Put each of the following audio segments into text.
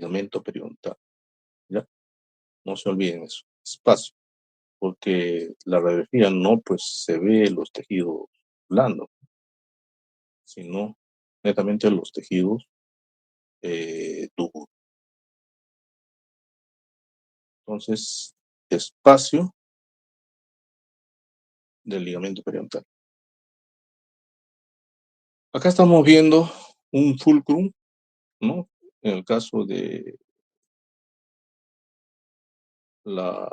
ligamento periodontal. ¿Ya? No se olviden eso, espacio, porque la radiografía no pues se ve los tejidos blandos, sino netamente los tejidos duros. Entonces, espacio del ligamento periodontal. Acá estamos viendo un fulcrum, ¿no? En el caso de la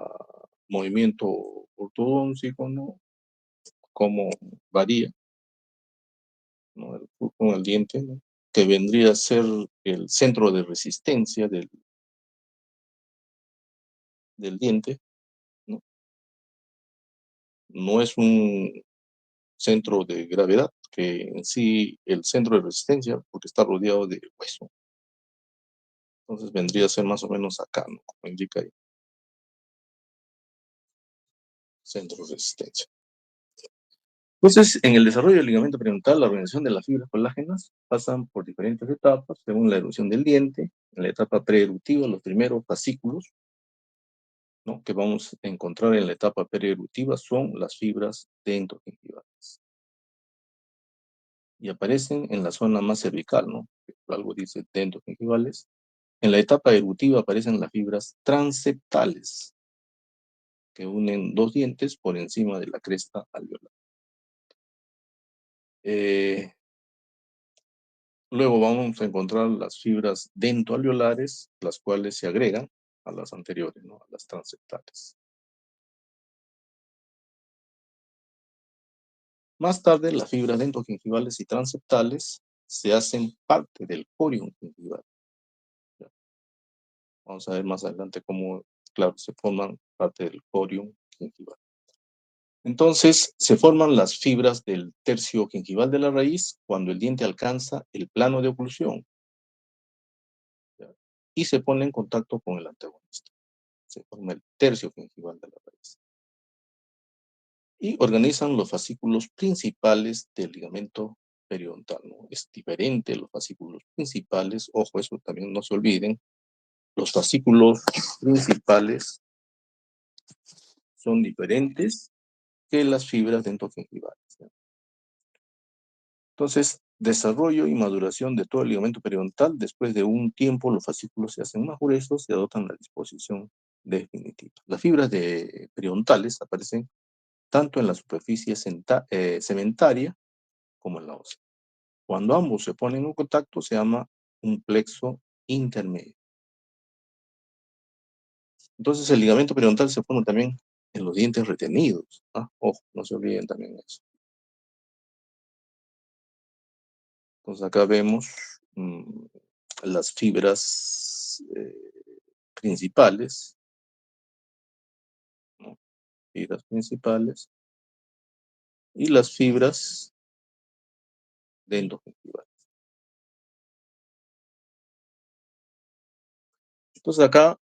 movimiento ortodóntico, ¿no? Cómo varía, ¿no? El fulcrum del diente, ¿no? Que vendría a ser el centro de resistencia del diente, ¿no? No es un centro de gravedad, que en sí el centro de resistencia, porque está rodeado de hueso. Entonces vendría a ser más o menos acá, ¿no? Como indica ahí, centro de resistencia. Entonces, en el desarrollo del ligamento periodontal, la organización de las fibras colágenas pasan por diferentes etapas según la erupción del diente. En la etapa preeruptiva, los primeros fascículos, ¿no?, que vamos a encontrar en la etapa preeruptiva son las fibras dentogengivales. Y aparecen en la zona más cervical, ¿no? Por algo dice dentogengivales. En la etapa eruptiva aparecen las fibras transeptales, que unen dos dientes por encima de la cresta alveolar. Luego vamos a encontrar las fibras dentoalveolares, las cuales se agregan a las anteriores, ¿no?, a las transeptales. Más tarde, las fibras dentogengivales y transeptales se hacen parte del corium gengival. Vamos a ver más adelante cómo, claro, se forman parte del corium gengival. Entonces, se forman las fibras del tercio gengival de la raíz cuando el diente alcanza el plano de oclusión, ¿ya?, y se pone en contacto con el antagonista. Se forma el tercio gengival de la raíz. Y organizan los fascículos principales del ligamento periodontal, ¿no? Es diferente los fascículos principales, ojo, eso también no se olviden. Los fascículos principales son diferentes que las fibras dentogengivales, ¿ya? Entonces, desarrollo y maduración de todo el ligamento periodontal. Después de un tiempo, los fascículos se hacen más gruesos y adoptan la disposición definitiva. Las fibras periodontales aparecen tanto en la superficie cementaria como en la ósea. Cuando ambos se ponen en contacto, se llama un plexo intermedio. Entonces, el ligamento periodontal se forma también en los dientes retenidos, ¿ah? Ojo, no se olviden también eso. Entonces, acá vemos las fibras principales, ¿no? Fibras principales y las fibras dentogengivales. Entonces, acá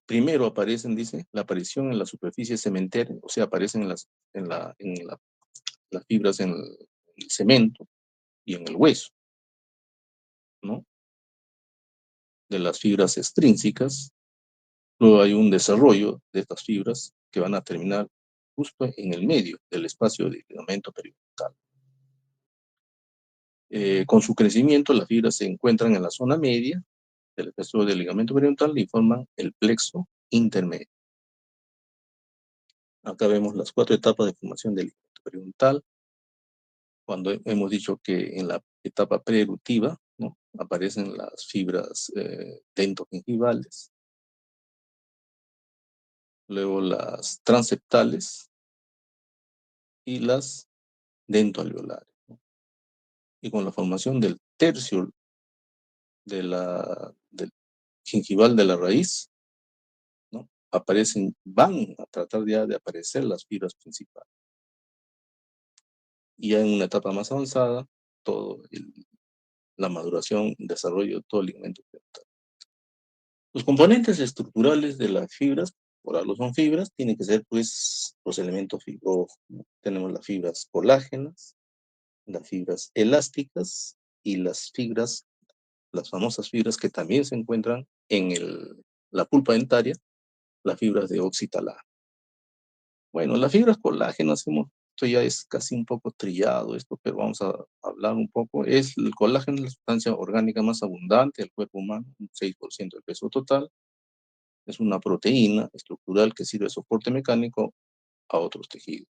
primero aparecen, dice, la aparición en la superficie cementera, o sea, aparecen las fibras en el cemento y en el hueso, ¿no?, de las fibras extrínsecas. Luego hay un desarrollo de estas fibras que van a terminar justo en el medio del espacio del ligamento periodontal. Con su crecimiento, las fibras se encuentran en la zona media del espacio del ligamento periodontal y forman el plexo intermedio. Acá vemos las 4 etapas de formación del ligamento periodontal. Cuando hemos dicho que en la etapa preeruptiva, ¿no?, aparecen las fibras dentogengivales, luego las transeptales y las dentoalveolares, ¿no? Y con la formación del tercio del gengival de la raíz, ¿no?, van a tratar ya de aparecer las fibras principales. Y ya en una etapa más avanzada, la maduración, desarrollo de todo el ligamento periodontal. Los componentes estructurales de las fibras, por algo son fibras, tienen que ser pues los elementos fibrosos, ¿no? Tenemos las fibras colágenas, las fibras elásticas y las famosas fibras que también se encuentran en la pulpa dentaria las fibras de oxitalano. Bueno, las fibras colágenas, esto ya es casi un poco trillado esto, pero vamos a hablar un poco. El colágeno es la sustancia orgánica más abundante del cuerpo humano, un 6% del peso total. Es una proteína estructural que sirve de soporte mecánico a otros tejidos.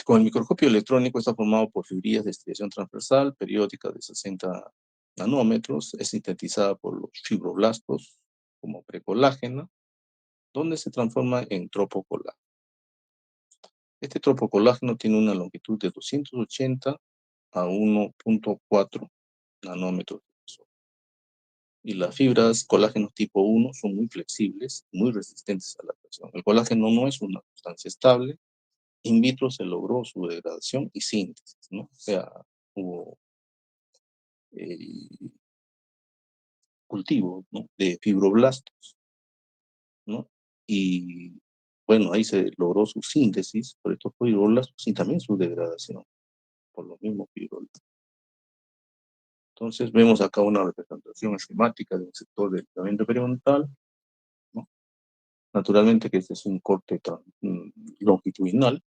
Con el microscopio electrónico está formado por fibrillas de estriación transversal periódica de 60 nanómetros. Es sintetizada por los fibroblastos como precolágena, donde se transforma en tropocolágeno. Este tropocolágeno tiene una longitud de 280 a 1.4 nanómetros de grosor. Y las fibras colágeno tipo 1 son muy flexibles, muy resistentes a la presión. El colágeno no es una sustancia estable. In vitro se logró su degradación y síntesis, ¿no? O sea, hubo eh, cultivo, ¿no?, de fibroblastos, ¿no? Y bueno, ahí se logró su síntesis por estos fibroblastos y también su degradación por los mismos fibroblastos. Entonces vemos acá una representación esquemática del sector del ligamento periodontal, ¿no? Naturalmente que este es un corte longitudinal.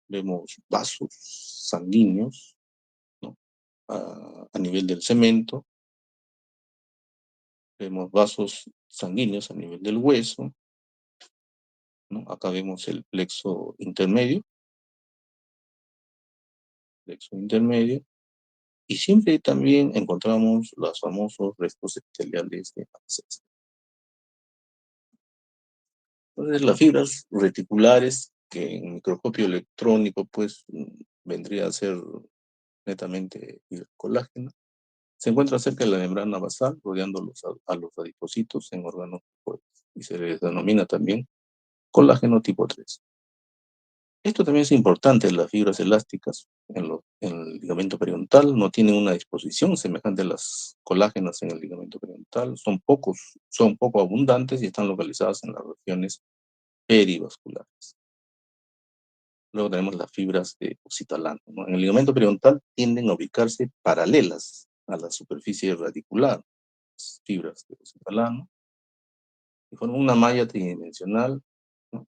Vemos vasos sanguíneos, ¿no?, a nivel del cemento. Vemos vasos sanguíneos a nivel del hueso, ¿no? Acá vemos el plexo intermedio, y siempre también encontramos los famosos restos epiteliales de ancestros. Entonces, las fibras reticulares, que en microscopio electrónico, pues, vendría a ser netamente fibra colágena, se encuentra cerca de la membrana basal, rodeando a los adipocitos en órganos fuertes, y se les denomina también colágeno tipo 3. Esto también es importante. Las fibras elásticas en el ligamento periodontal no tienen una disposición semejante a las colágenas en el ligamento periodontal. Son poco abundantes y están localizadas en las regiones perivasculares. Luego tenemos las fibras de oxitalano, ¿no? En el ligamento periodontal tienden a ubicarse paralelas a la superficie radicular, las fibras de oxitalano, y forman una malla tridimensional, ¿no?,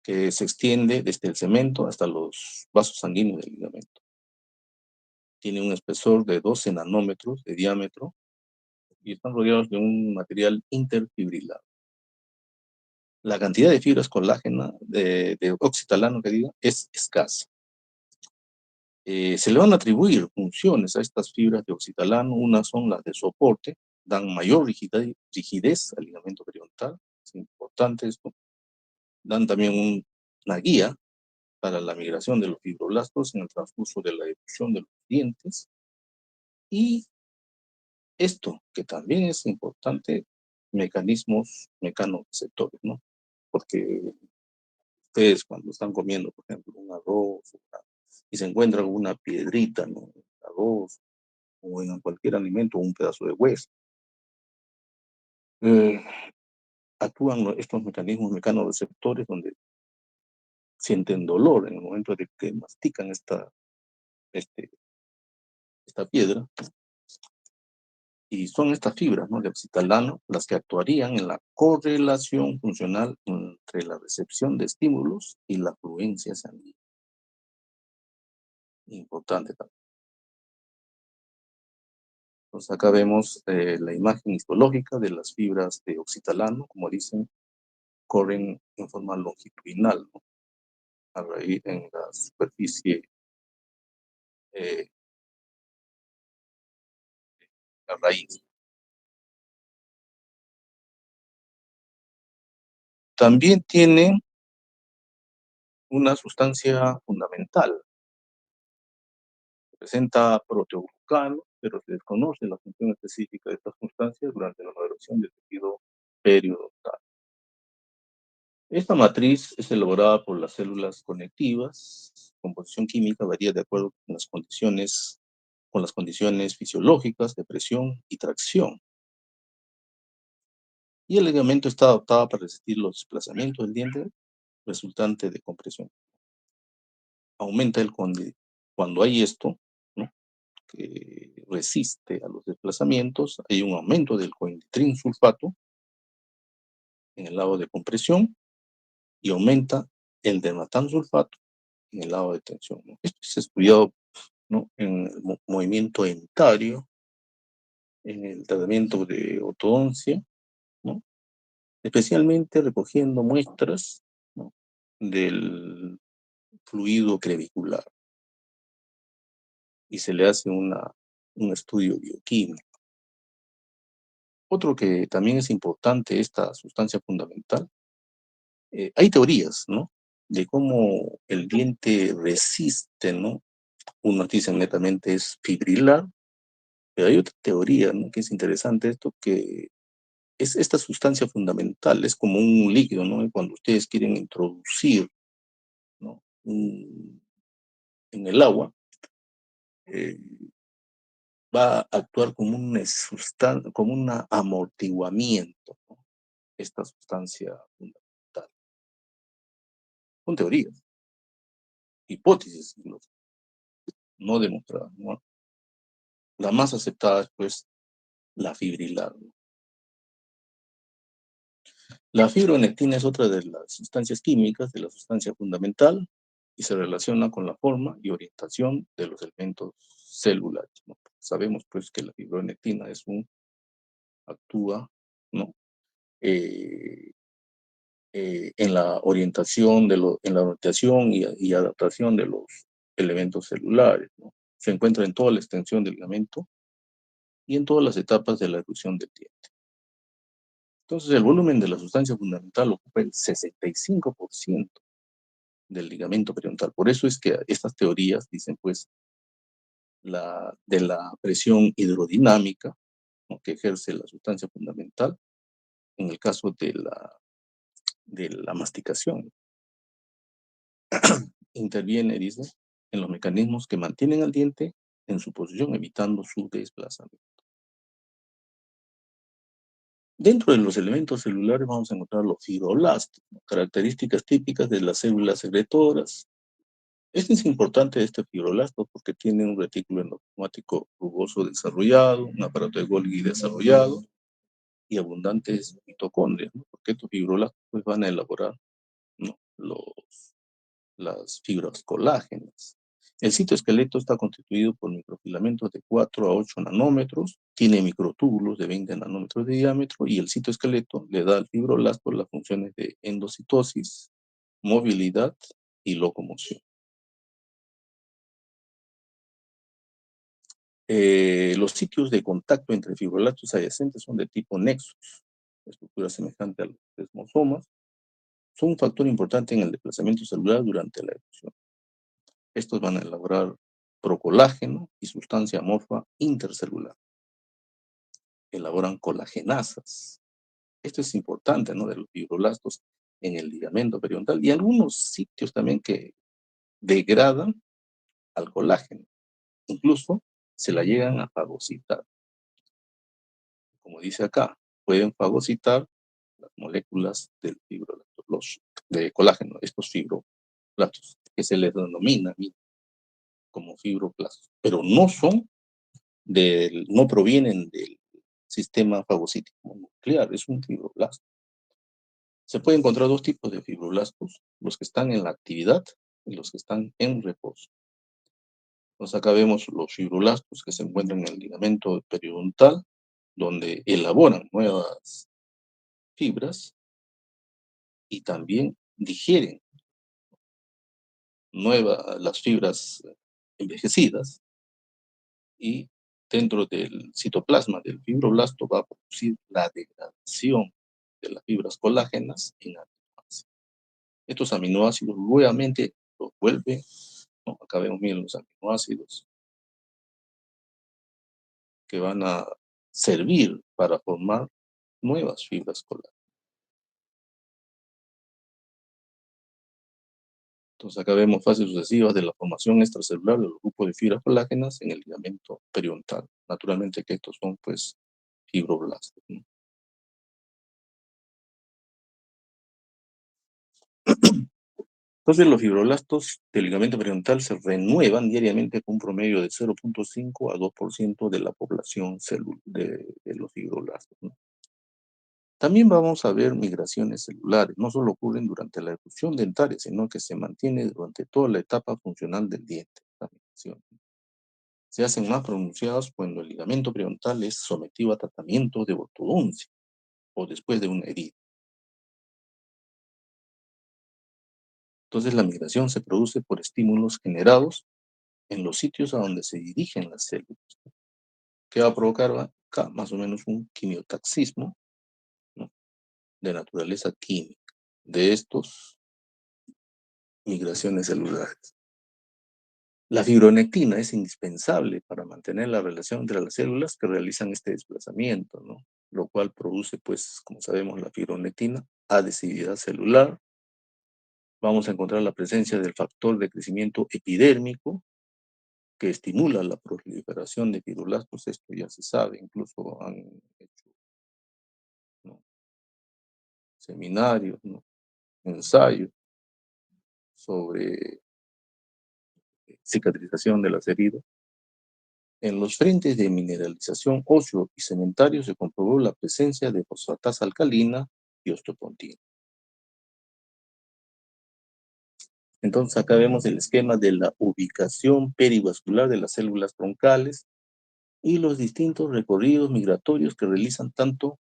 que se extiende desde el cemento hasta los vasos sanguíneos del ligamento. Tiene un espesor de 12 nanómetros de diámetro y están rodeados de un material interfibrilar. La cantidad de fibras colágena, de oxitalano que diga, es escasa. Se le van a atribuir funciones a estas fibras de oxitalano. Unas son las de soporte, dan mayor rigidez al ligamento periodontal, es importante esto. Dan también una guía para la migración de los fibroblastos en el transcurso de la erupción de los dientes. Y esto, que también es importante, mecanismos mecanoreceptores, ¿no? Porque ustedes, cuando están comiendo, por ejemplo, un arroz, y se encuentran una piedrita, ¿no?, en el arroz o en cualquier alimento, un pedazo de hueso, eh, actúan estos mecanismos mecanoreceptores donde sienten dolor en el momento de que mastican este, esta piedra. Y son estas fibras, ¿no?, de oxitalano las que actuarían en la correlación funcional entre la recepción de estímulos y la fluencia sanguínea. Importante también. Entonces acá vemos la imagen histológica de las fibras de oxitalano. Como dicen, corren en forma longitudinal, ¿no?, a raíz en la superficie, eh, la raíz. También tienen una sustancia fundamental. Presenta proteoglucano, pero se desconoce la función específica de estas sustancias durante la maduración del tejido periodontal. Esta matriz es elaborada por las células conectivas. Su composición química varía de acuerdo con las condiciones fisiológicas de presión y tracción. Y el ligamento está adaptado para resistir los desplazamientos del diente resultante de compresión. Aumenta cuando hay esto, ¿no?, que resiste a los desplazamientos, hay un aumento del coinditrin sulfato en el lado de compresión y aumenta el dermatan sulfato en el lado de tensión, ¿no? Esto es estudiado, ¿no?, en el movimiento entario, en el tratamiento de ortodoncia, ¿no?, especialmente recogiendo muestras, ¿no?, del fluido crevicular y se le hace un estudio bioquímico. Otro que también es importante, esta sustancia fundamental, hay teorías, ¿no?, de cómo el diente resiste, ¿no? Unos dicen netamente es fibrilar, pero hay otra teoría, ¿no?, que es interesante esto, que es esta sustancia fundamental, es como un líquido, ¿no? Y cuando ustedes quieren introducir, ¿no?, en el agua, eh, va a actuar como como un amortiguamiento, ¿no?, esta sustancia fundamental. Son teorías, hipótesis, no demostradas, ¿no? La más aceptada es, pues, la fibrilar, ¿no? La fibronectina es otra de las sustancias químicas, de la sustancia fundamental, y se relaciona con la forma y orientación de los elementos celulares, ¿no? Sabemos, pues, que la fibronectina actúa, ¿no?, eh, en la orientación en la orientación y adaptación de los elementos celulares, ¿no? Se encuentra en toda la extensión del ligamento y en todas las etapas de la evolución del diente. Entonces, el volumen de la sustancia fundamental ocupa el 65% del ligamento periodontal. Por eso es que estas teorías dicen, pues, de la presión hidrodinámica, ¿no?, que ejerce la sustancia fundamental en el caso de la masticación. Interviene, dice, en los mecanismos que mantienen al diente en su posición, evitando su desplazamiento. Dentro de los elementos celulares vamos a encontrar los fibroblastos, ¿no?, características típicas de las células secretoras. Este es importante, este fibroblasto, porque tiene un retículo endoplasmático rugoso desarrollado, un aparato de Golgi desarrollado y abundantes mitocondrias, ¿no?, porque estos fibroblastos, pues, van a elaborar, ¿no?, las fibras colágenas. El citoesqueleto está constituido por microfilamentos de 4 a 8 nanómetros, tiene microtúbulos de 20 nanómetros de diámetro y el citoesqueleto le da al fibroblasto las funciones de endocitosis, movilidad y locomoción. Los sitios de contacto entre fibroblastos adyacentes son de tipo nexus, estructura semejante a los desmosomas, son un factor importante en el desplazamiento celular durante la evolución. Estos van a elaborar procolágeno y sustancia amorfa intercelular. Elaboran colagenasas. Esto es importante, ¿no?, de los fibroblastos en el ligamento periodontal y algunos sitios también que degradan al colágeno. Incluso se la llegan a fagocitar. Como dice acá, pueden fagocitar las moléculas del fibroblasto, de colágeno, estos fibroblastos, que se les denomina como fibroblastos, pero no provienen del sistema fagocítico nuclear, es un fibroblasto. Se puede encontrar dos tipos de fibroblastos, los que están en la actividad y los que están en reposo. Entonces acá vemos los fibroblastos que se encuentran en el ligamento periodontal, donde elaboran nuevas fibras y también digieren las fibras envejecidas, y dentro del citoplasma del fibroblasto va a producir la degradación de las fibras colágenas en aminoácidos. Estos aminoácidos nuevamente los vuelven, ¿no? Acá vemos bien los aminoácidos que van a servir para formar nuevas fibras colágenas. Entonces acá vemos fases sucesivas de la formación extracelular de los grupos de fibras colágenas en el ligamento periodontal. Naturalmente que estos son, pues, fibroblastos, ¿no? Entonces, los fibroblastos del ligamento periodontal se renuevan diariamente con un promedio de 0,5 a 2% de la población de los fibroblastos, ¿no? También vamos a ver migraciones celulares. No solo ocurren durante la erupción dentaria, sino que se mantiene durante toda la etapa funcional del diente. La migración se hacen más pronunciadas cuando el ligamento periodontal es sometido a tratamiento de ortodoncia o después de una herida. Entonces, la migración se produce por estímulos generados en los sitios a donde se dirigen las células, que va a provocar acá más o menos un quimiotaxismo, ¿no?, de naturaleza química de estos migraciones celulares. La fibronectina es indispensable para mantener la relación entre las células que realizan este desplazamiento, ¿no?, lo cual produce, pues, como sabemos, la fibronectina, adhesividad celular. Vamos a encontrar la presencia del factor de crecimiento epidérmico, que estimula la proliferación de fibroblastos. Esto ya se sabe, incluso han hecho, ¿no?, seminarios, ¿no?, ensayos sobre cicatrización de las heridas. En los frentes de mineralización óseo y cementario se comprobó la presencia de fosfatasa alcalina y osteopontina. Entonces acá vemos el esquema de la ubicación perivascular de las células troncales y los distintos recorridos migratorios que realizan tanto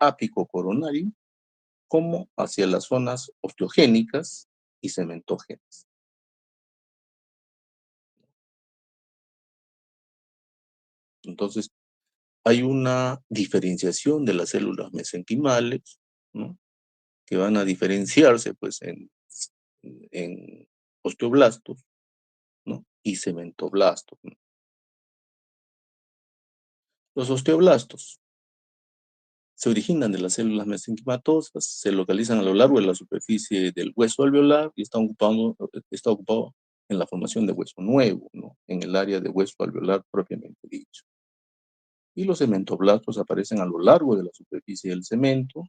ápico-coronario como hacia las zonas osteogénicas y cementógenas. Entonces, hay una diferenciación de las células mesenquimales, ¿no?, que van a diferenciarse, pues, en osteoblastos, ¿no?, y cementoblastos, ¿no? Los osteoblastos se originan de las células mesenquimatosas, se localizan a lo largo de la superficie del hueso alveolar y está ocupado en la formación de hueso nuevo, ¿no?, en el área de hueso alveolar propiamente dicho. Y los cementoblastos aparecen a lo largo de la superficie del cemento,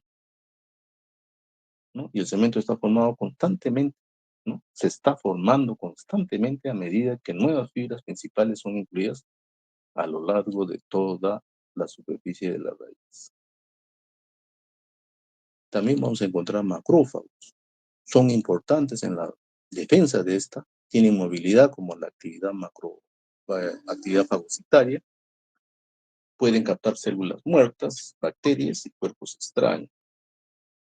¿no? Y el cemento está formado constantemente, ¿no? Se está formando constantemente a medida que nuevas fibras principales son incluidas a lo largo de toda la superficie de la raíz. También vamos a encontrar macrófagos. Son importantes en la defensa de esta, tienen movilidad como la actividad fagocitaria, pueden captar células muertas, bacterias y cuerpos extraños.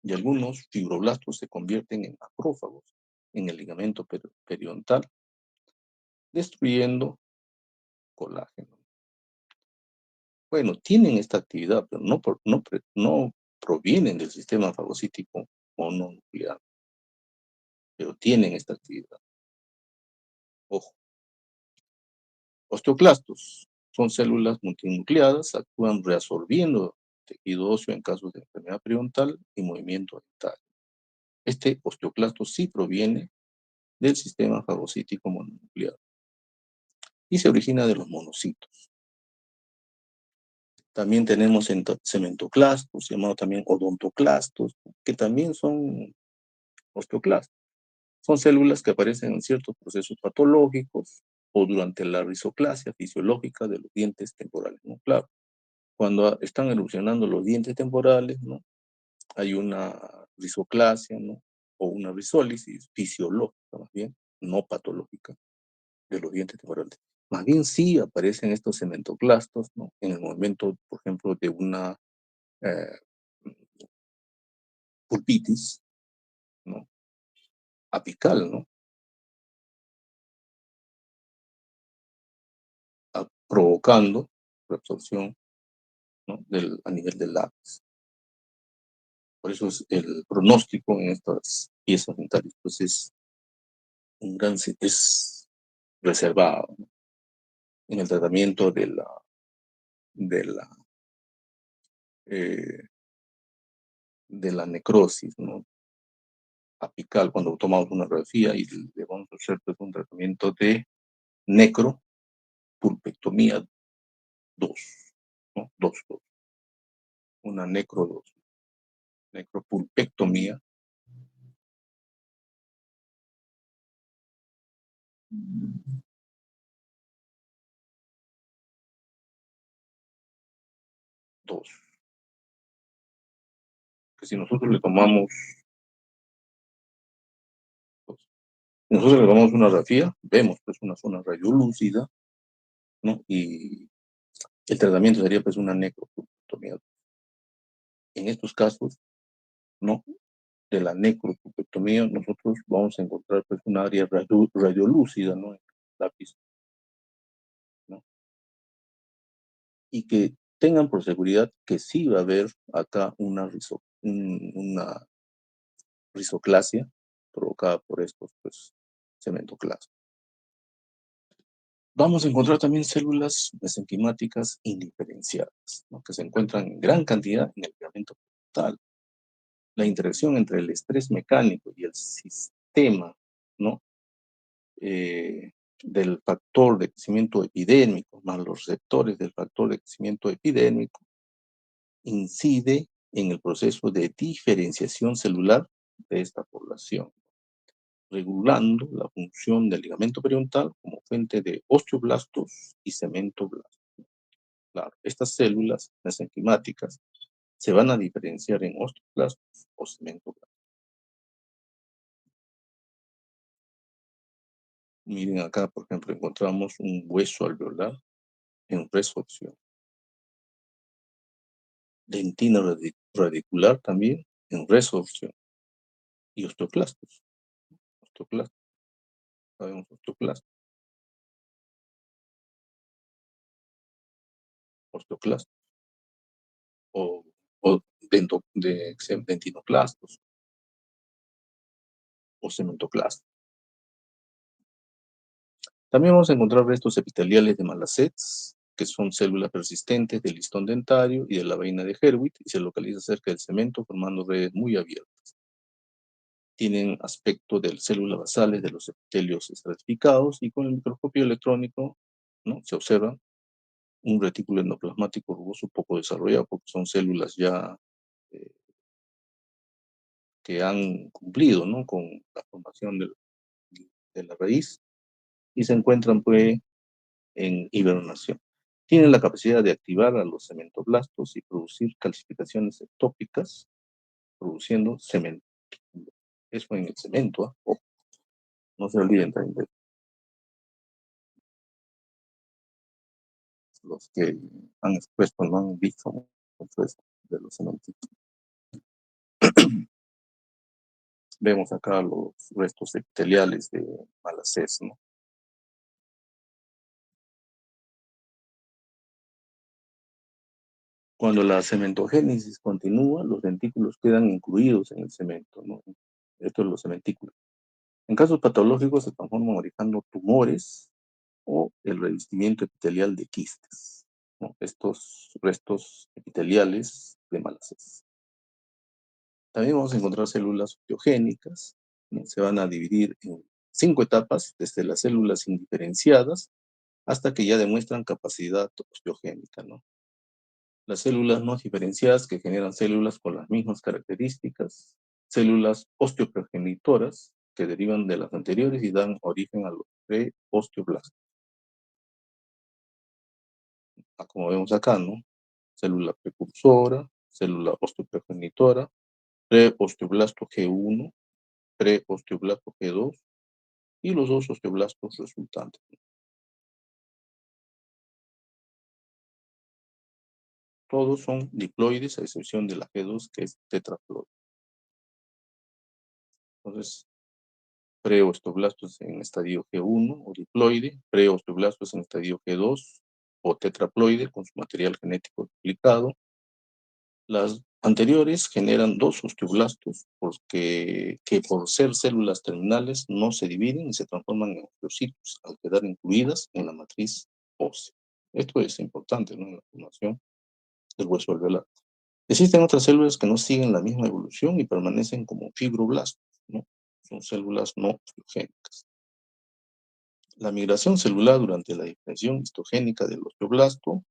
Y algunos fibroblastos se convierten en macrófagos en el ligamento periodontal, destruyendo colágeno. Bueno, tienen esta actividad, pero no provienen del sistema fagocítico mononuclear, pero tienen esta actividad. Ojo, osteoclastos son células multinucleadas, actúan reabsorbiendo tejido óseo en casos de enfermedad periodontal y movimiento dental. Este osteoclasto sí proviene del sistema fagocítico mononuclear y se origina de los monocitos. También tenemos cementoclastos, llamados también odontoclastos, que también son osteoclastos. Son células que aparecen en ciertos procesos patológicos o durante la rizoclasia fisiológica de los dientes temporales, ¿no? Claro, cuando están erupcionando los dientes temporales, ¿no?, hay una rizoclasia, ¿no?, o una rizólisis fisiológica, más bien, no patológica, de los dientes temporales. Más bien sí aparecen estos cementoclastos, ¿no?, en el momento, por ejemplo, de una eh, pulpitis, ¿no?, apical, ¿no?, provocando reabsorción, ¿no?, a nivel del lápiz. Por eso el pronóstico en estas piezas dentales, pues es reservado, ¿no?, en el tratamiento de la, eh, de la necrosis, ¿no?, apical, cuando tomamos una radiografía y le vamos a hacer, pues, un tratamiento de necropulpectomía 2, ¿no? 2, una necropulpectomía Dos, que si nosotros le tomamos, pues, si nosotros le tomamos una radiografía, vemos pues una zona radiolúcida, ¿no? Y el tratamiento sería pues una necropupectomía. En estos casos, ¿no? De la necropupectomía, nosotros vamos a encontrar pues un área radiolúcida, ¿no? En la lápiz, ¿no? Y que tengan por seguridad que sí va a haber acá una risoclasia provocada por estos pues, cementoclastos. Vamos a encontrar también células mesenquimáticas indiferenciadas, ¿no? Que se encuentran en gran cantidad en el ligamento frontal. La interacción entre el estrés mecánico y el sistema, ¿no? Del factor de crecimiento epidérmico, más los receptores del factor de crecimiento epidérmico, incide en el proceso de diferenciación celular de esta población, regulando la función del ligamento periodontal como fuente de osteoblastos y cementoblastos. Claro, estas células mesenquimáticas se van a diferenciar en osteoblastos o cementoblastos. Miren acá, por ejemplo, encontramos un hueso alveolar en resorción, dentina radicular también en resorción y osteoclastos, sabemos osteoclastos o, o dentinoclastos o cementoclastos. También vamos a encontrar restos epiteliales de Malacets, que son células persistentes del listón dentario y de la vaina de Herwitz, y se localiza cerca del cemento formando redes muy abiertas. Tienen aspecto de células basales de los epitelios estratificados y con el microscopio electrónico, ¿no? Se observa un retículo endoplasmático rugoso poco desarrollado, porque son células ya eh, que han cumplido, ¿no? Con la formación de la raíz y se encuentran pues en hibernación. Tienen la capacidad de activar a los cementoblastos y producir calcificaciones ectópicas, produciendo cemento. Eso en el cemento, ¿eh? Oh, no se olviden también de los que han expuesto, no han visto pues, de los cementos. Vemos acá los restos epiteliales de Malacés, ¿no? Cuando la cementogénesis continúa, los dentículos quedan incluidos en el cemento, ¿no? Estos son los cementículos. En casos patológicos se transforman originando tumores o el revestimiento epitelial de quistes, ¿no? Estos restos epiteliales de Malacés. También vamos a encontrar células osteogénicas, ¿no? Se van a dividir en 5 etapas, desde las células indiferenciadas hasta que ya demuestran capacidad osteogénica, ¿no? Las células no diferenciadas que generan células con las mismas características, células osteoprogenitoras que derivan de las anteriores y dan origen a los preosteoblastos. Como vemos acá, ¿no? Célula precursora, célula osteoprogenitora, preosteoblasto G1, preosteoblasto G2 y los dos osteoblastos resultantes. Todos son diploides, a excepción de la G2, que es tetraploide. Entonces, preosteoblastos en estadio G1 o diploide, preosteoblastos en estadio G2 o tetraploide con su material genético duplicado. Las anteriores generan dos osteoblastos que por ser células terminales no se dividen y se transforman en osteocitos al quedar incluidas en la matriz ósea. Esto es importante, ¿no? En la formación del hueso alveolar. Existen otras células que no siguen la misma evolución y permanecen como fibroblastos, ¿no? Son células no osteogénicas. La migración celular durante la diferenciación histogénica del osteoblasto,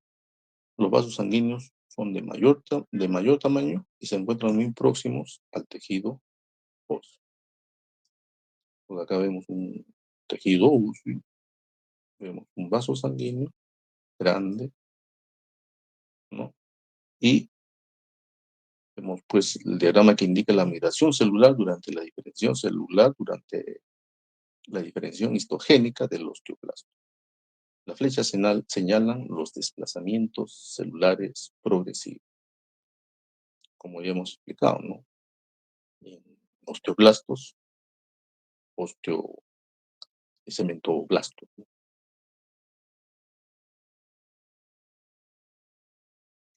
los vasos sanguíneos son de mayor tamaño y se encuentran muy próximos al tejido óseo. Pues acá vemos un tejido óseo, vemos un vaso sanguíneo grande, ¿no? Y vemos pues el diagrama que indica la migración celular durante la diferenciación histogénica del osteoblasto. Las flechas señalan los desplazamientos celulares progresivos, como ya hemos explicado, ¿no? En osteoblastos, osteo, cementoblastos.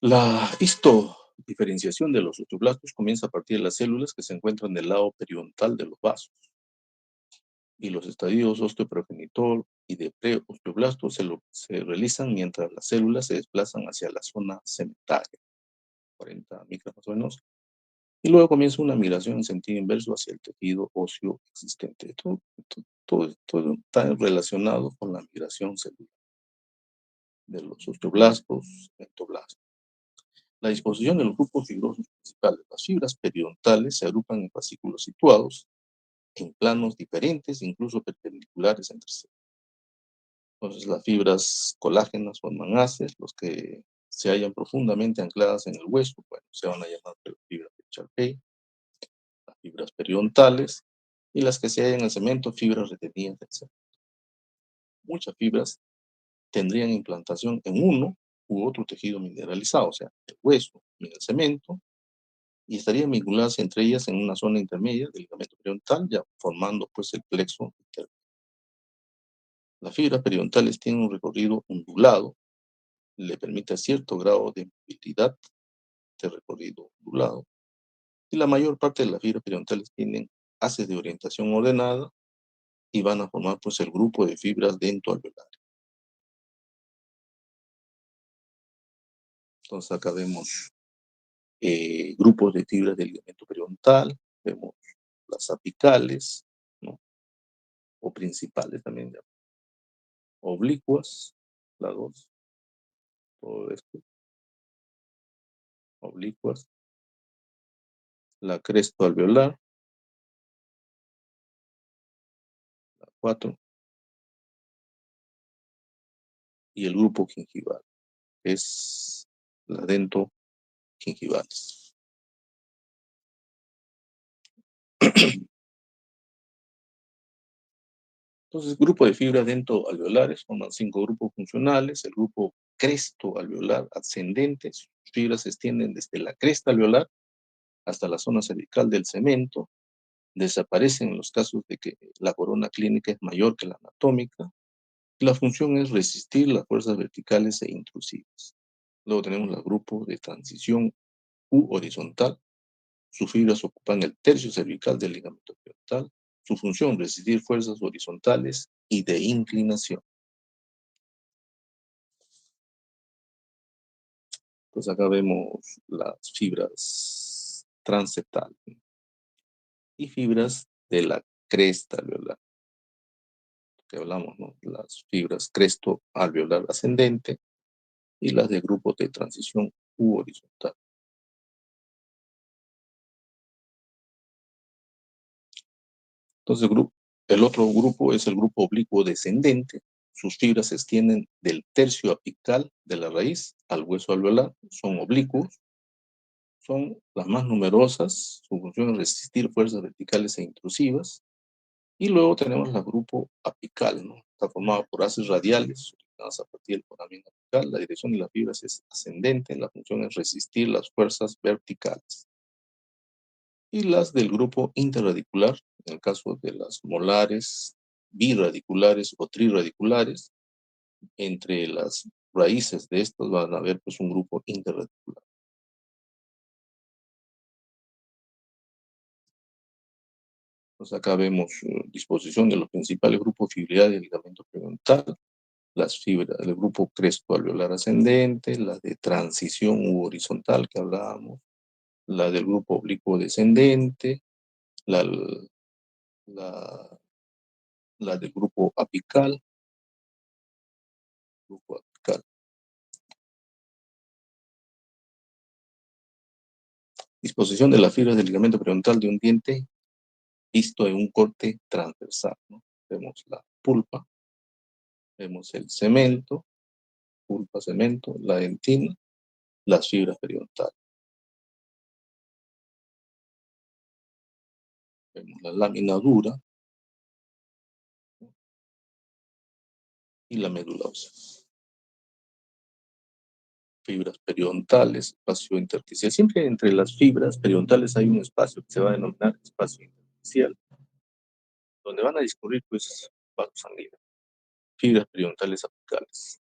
La histodiferenciación de los osteoblastos comienza a partir de las células que se encuentran del lado periodontal de los vasos, y los estadios osteoprogenitor y de preosteoblasto se realizan mientras las células se desplazan hacia la zona cementaria, 40 micras más o menos, y luego comienza una migración en sentido inverso hacia el tejido óseo existente. Todo está relacionado con la migración celular de los osteoblastos, entoblastos. La disposición de los grupos fibrosos principales. Las fibras periodontales se agrupan en fascículos situados en planos diferentes, incluso perpendiculares entre sí. Entonces, las fibras colágenas forman haces, los que se hallan profundamente ancladas en el hueso, bueno, se van a llamar fibras de Charpey, las fibras periodontales, y las que se hallan en el cemento, fibras retenidas del cemento. Muchas fibras tendrían implantación en uno u otro tejido mineralizado, o sea, el hueso y en el cemento, y estarían vinculadas entre ellas en una zona intermedia del ligamento periodontal, ya formando pues el plexo interno. Las fibras periodontales tienen un recorrido ondulado, le permite cierto grado de movilidad de recorrido ondulado, y la mayor parte de las fibras periodontales tienen haces de orientación ordenada y van a formar pues el grupo de fibras dentoalveolares. Entonces acá vemos grupos de fibras del ligamento periodontal, vemos las apicales, ¿no? O principales también, ya, oblicuas, la 2, todo esto, oblicuas, la crestoalveolar, la 4, y el grupo gingival, que es la dentogingivales. Entonces, grupo de fibras dentoalveolares forman 5 grupos funcionales. El grupo crestoalveolar ascendente, sus fibras se extienden desde la cresta alveolar hasta la zona cervical del cemento. Desaparecen en los casos de que la corona clínica es mayor que la anatómica. La función es resistir las fuerzas verticales e intrusivas. Luego tenemos el grupo de transición U horizontal. Sus fibras ocupan el tercio cervical del ligamento periodontal. Su función, resistir fuerzas horizontales y de inclinación. Pues acá vemos las fibras transeptales y fibras de la cresta alveolar, que hablamos, ¿no? Las fibras cresto alveolar ascendente y las de grupos de transición U horizontal. Entonces, el otro grupo es el grupo oblicuo descendente. Sus fibras se extienden del tercio apical de la raíz al hueso alveolar. Son oblicuos, son las más numerosas. Su función es resistir fuerzas verticales e intrusivas. Y luego tenemos el grupo apical, ¿no? Está formado por haces radiales, originadas a partir del foramen apical. La dirección de las fibras es ascendente. La función es resistir las fuerzas verticales. Y las del grupo interradicular, en el caso de las molares, birradiculares o trirradiculares, entre las raíces de estas van a haber pues un grupo interradicular. Pues acá vemos disposición de los principales grupos fibrilares del ligamento periodontal, las fibras del grupo cresto-alveolar ascendente, la de transición u horizontal que hablábamos, la del grupo oblicuo descendente, la, la, la del grupo apical. Disposición de las fibras del ligamento periodontal de un diente visto en un corte transversal, ¿no? vemos la pulpa, vemos el cemento, pulpa, cemento, la dentina, las fibras periodontales. Vemos la lámina dura y la médula ósea. Fibras periodontales, espacio intersticial. Siempre entre las fibras periodontales hay un espacio que se va a denominar espacio intersticial, donde van a discurrir pues vasos sanguíneos, fibras periodontales apicales.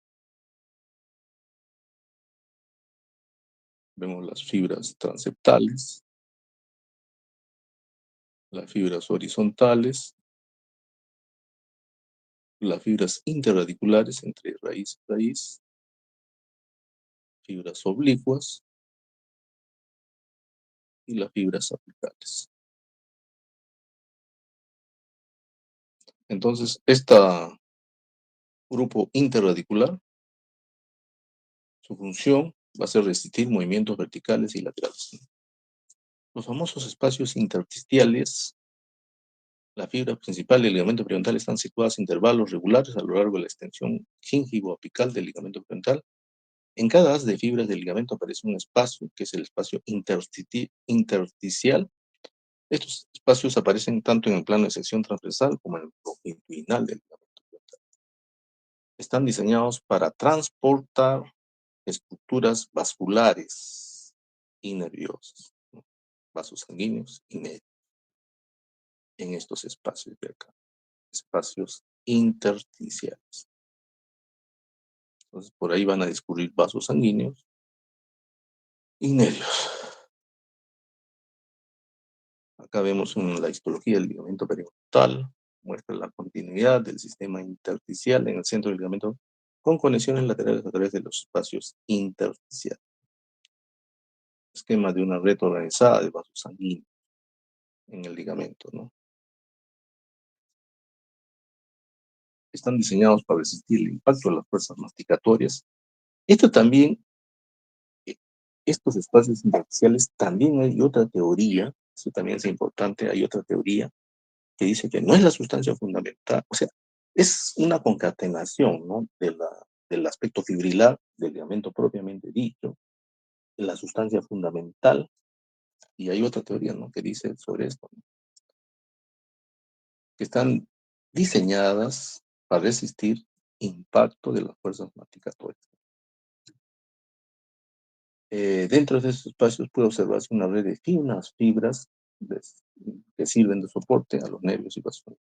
Vemos las fibras transeptales, las fibras horizontales, las fibras interradiculares entre raíz y raíz, fibras oblicuas y las fibras apicales. Entonces, este grupo interradicular, su función va a ser resistir movimientos verticales y laterales. Los famosos espacios intersticiales, la fibra principal y el ligamento periodontal están situadas a intervalos regulares a lo largo de la extensión gíngivo-apical del ligamento periodontal. En cada haz de fibras del ligamento aparece un espacio, que es el espacio intersticial. Estos espacios aparecen tanto en el plano de sección transversal como en el longitudinal del ligamento periodontal. Están diseñados para transportar estructuras vasculares y nerviosas, ¿no? Vasos sanguíneos y nervios en estos espacios de acá, espacios intersticiales. Entonces, por ahí van a discurrir vasos sanguíneos y nervios. Acá vemos la histología del ligamento periodontal, muestra la continuidad del sistema intersticial en el centro del ligamento con conexiones laterales a través de los espacios intersticiales. Esquema de una red organizada de vasos sanguíneos en el ligamento, ¿no? Están diseñados para resistir el impacto de las fuerzas masticatorias. Esto también, eh, estos espacios intersticiales, también hay otra teoría, eso también es importante, hay otra teoría que dice que no es la sustancia fundamental, o sea, es una concatenación, ¿no? Del aspecto fibrilar del ligamento propiamente dicho, de la sustancia fundamental, y hay otra teoría, ¿no? Que dice sobre esto, ¿no? Que están diseñadas para resistir impacto de las fuerzas masticatorias. Dentro de esos espacios puede observarse una red de finas fibras que sirven de soporte a los nervios y vasos.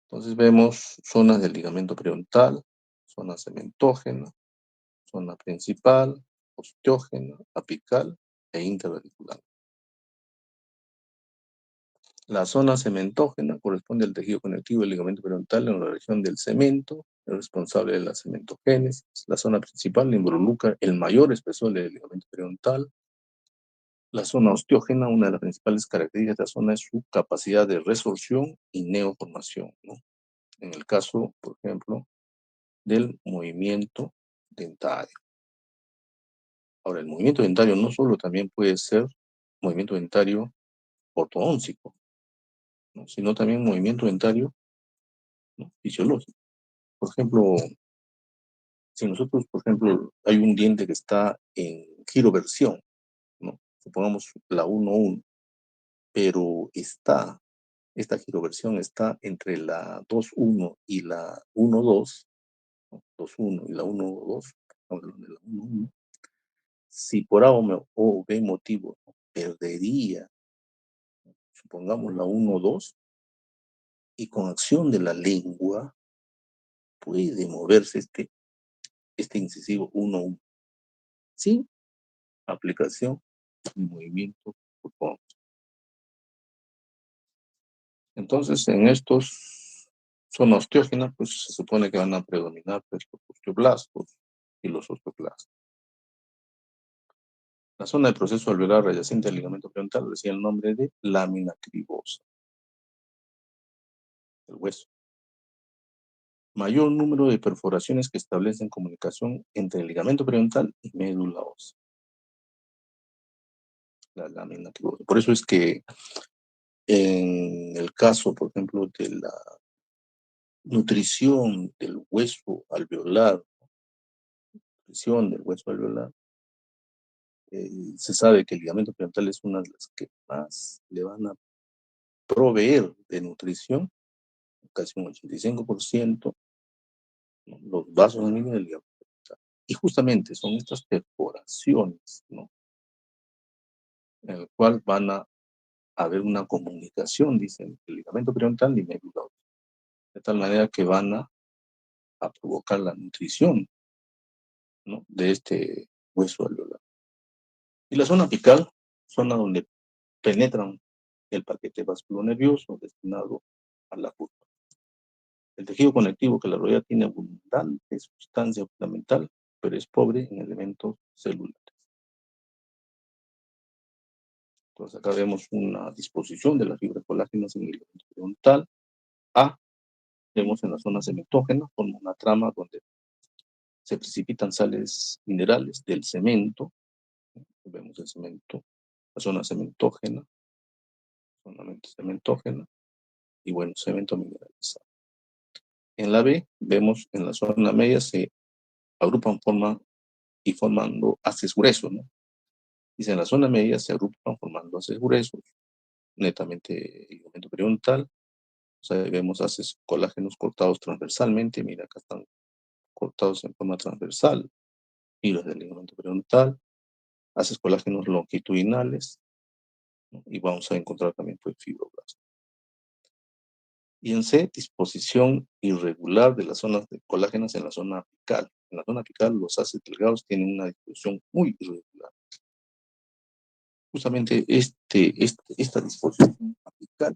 Entonces vemos zonas del ligamento periodontal, zona cementógena, zona principal, osteógena, apical e interradicular. La zona cementógena corresponde al tejido conectivo del ligamento periodontal en la región del cemento, es responsable de la cementogénesis. La zona principal involucra el mayor espesor del ligamento periodontal. La zona osteógena, una de las principales características de esta zona es su capacidad de resorción y neoformación, ¿no? En el caso, por ejemplo, del movimiento dentario. Ahora, el movimiento dentario no solo también puede ser movimiento dentario ortodóntico, ¿no? Sino también movimiento dentario, ¿no? Fisiológico. Por ejemplo, si nosotros, por ejemplo, hay un diente que está en giroversión, ¿no? Supongamos la 1-1, pero esta giroversión está entre la 2-1 y la 1-2, ¿no? 2-1 y la 1-2, hablando de la 1-1. Si por A o B motivo, ¿no? Perdería, supongamos la 1-2, y con acción de la lengua puede moverse este incisivo 1-1, sin aplicación y movimiento por. Entonces, en estos zonas osteógenas, pues se supone que van a predominar pues, los osteoblastos y los osteoclastos. La zona de proceso alveolar adyacente al ligamento periodontal recibe el nombre de lámina cribosa del hueso. Mayor número de perforaciones que establecen comunicación entre el ligamento periodontal y médula ósea. La lámina cribosa. Por eso es que En el caso, por ejemplo, de la nutrición del hueso alveolar, nutrición del hueso alveolar, se sabe que el ligamento periodontal es una de las que más le van a proveer de nutrición, casi un 85%, ¿no? Los vasos sanguíneos del ligamento periodontal. Y justamente son estas perforaciones, ¿no? En el cual van a haber una comunicación, dicen, el ligamento periodontal y médula ósea, de tal manera que van a provocar la nutrición, ¿no? De este hueso alveolar. Y la zona apical, zona donde penetran el paquete vasculonervioso destinado a la pulpa. El tejido conectivo que la rodea tiene abundante sustancia fundamental, pero es pobre en elementos celulares. Entonces acá vemos una disposición de las fibras colágenas en el ligamento periodontal. A, vemos en la zona cementógena, forma una trama donde se precipitan sales minerales del cemento. Vemos el cemento, la zona cementógena, y bueno, cemento mineralizado. En la B, vemos en la zona media se agrupan formando haces gruesos, ¿no? Dice, en la zona media se agrupan formando haces gruesos, netamente el ligamento periodontal. O sea, vemos haces colágenos cortados transversalmente. Mira, acá están cortados en forma transversal, fibras del ligamento periodontal, haces colágenos longitudinales, ¿no? Y vamos a encontrar también pues fibroblastos. Y en C, disposición irregular de las zonas de colágenas en la zona apical. En la zona apical los haces delgados tienen una disposición muy irregular. Justamente esta disposición apical,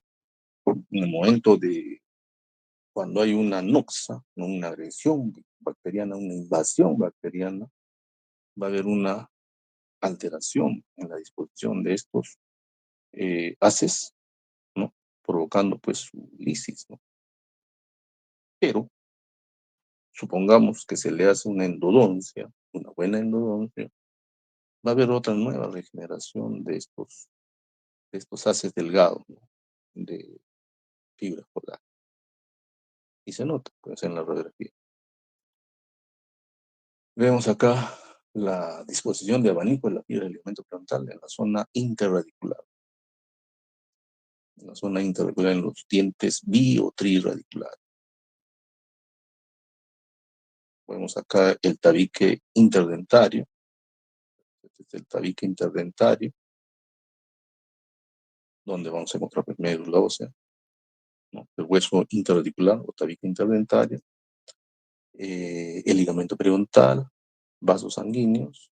en el momento de cuando hay una noxa, ¿no? Una agresión bacteriana, una invasión bacteriana, va a haber una alteración en la disposición de estos haces, ¿no? Provocando pues su lisis, ¿no? Pero supongamos que se le hace una endodoncia, una buena endodoncia, va a haber otra nueva regeneración de estos haces delgados, ¿no? De fibras colágenas. Y se nota, pues, en la radiografía. Vemos acá la disposición de abanico de la fibra del ligamento frontal en la zona interradicular. En la zona interradicular, en los dientes bi o trirradiculares. Vemos acá el tabique interdentario. Este es el tabique interdentario, donde vamos a encontrar pues, médula ósea, ¿no? El hueso interradicular o tabique interdentario, el ligamento periodontal, vasos sanguíneos,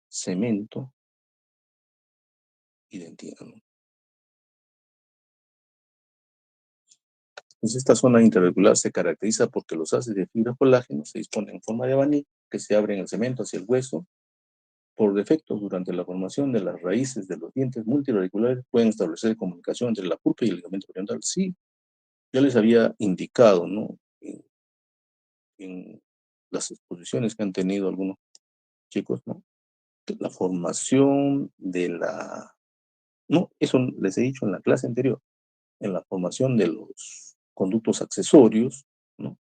cemento y dentina, ¿no? Entonces, esta zona interradicular se caracteriza porque los haces de fibra colágeno se disponen en forma de abanico que se abre en el cemento hacia el hueso. Por defecto, durante la formación de las raíces de los dientes multiradiculares pueden establecer comunicación entre la pulpa y el ligamento periodontal. Sí, ya les había indicado, ¿no? En las exposiciones que han tenido algunos chicos, ¿no? La formación de la... No, eso les he dicho en la clase anterior, en la formación de los conductos accesorios, ¿no?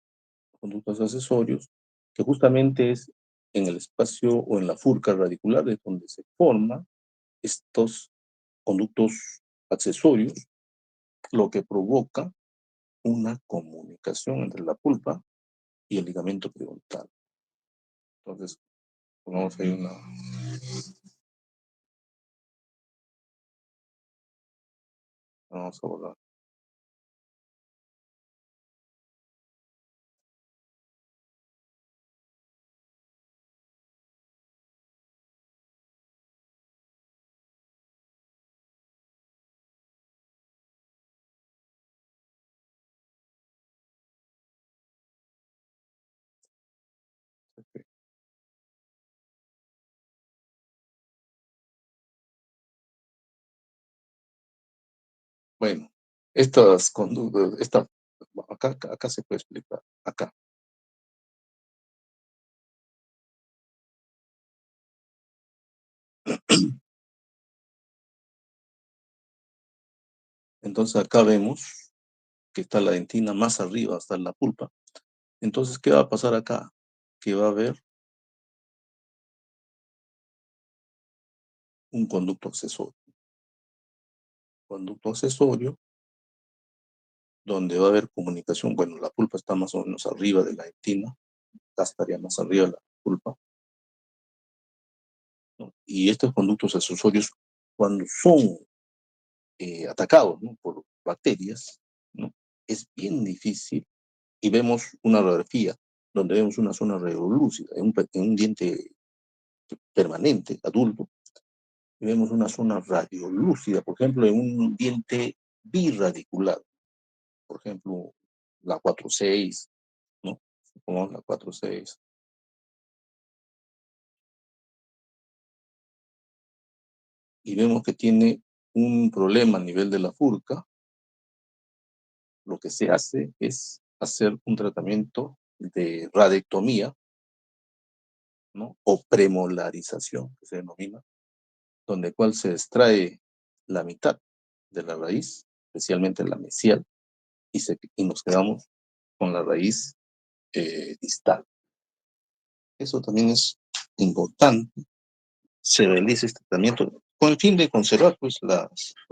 Conductos accesorios, que justamente es en el espacio o en la furca radicular de donde se forman estos conductos accesorios, lo que provoca una comunicación entre la pulpa y el ligamento periodontal. Entonces, pongamos ahí una... Vamos a volar. Bueno, estas conductas, acá se puede explicar, acá. Entonces acá vemos que está la dentina más arriba, está la pulpa. Entonces, ¿qué va a pasar acá? Que va a haber un conducto accesorio. Conducto accesorio donde va a haber comunicación. Bueno, la pulpa está más o menos arriba de la dentina, acá estaría más arriba de la pulpa, ¿no? Y estos conductos accesorios, cuando son atacados, ¿no?, por bacterias, ¿no?, es bien difícil. Y vemos una radiografía donde vemos una zona radiolúcida en un diente permanente, adulto, y vemos una zona radiolúcida, por ejemplo, en un diente birradicular, por ejemplo, la 4-6, ¿no? Supongamos la 4-6. Y vemos que tiene un problema a nivel de la furca. Lo que se hace es hacer un tratamiento de radectomía, ¿no?, o premolarización, que se denomina, donde cual se extrae la mitad de la raíz, especialmente la mesial, y nos quedamos con la raíz distal. Eso también es importante. Se realiza este tratamiento con el fin de conservar, pues, la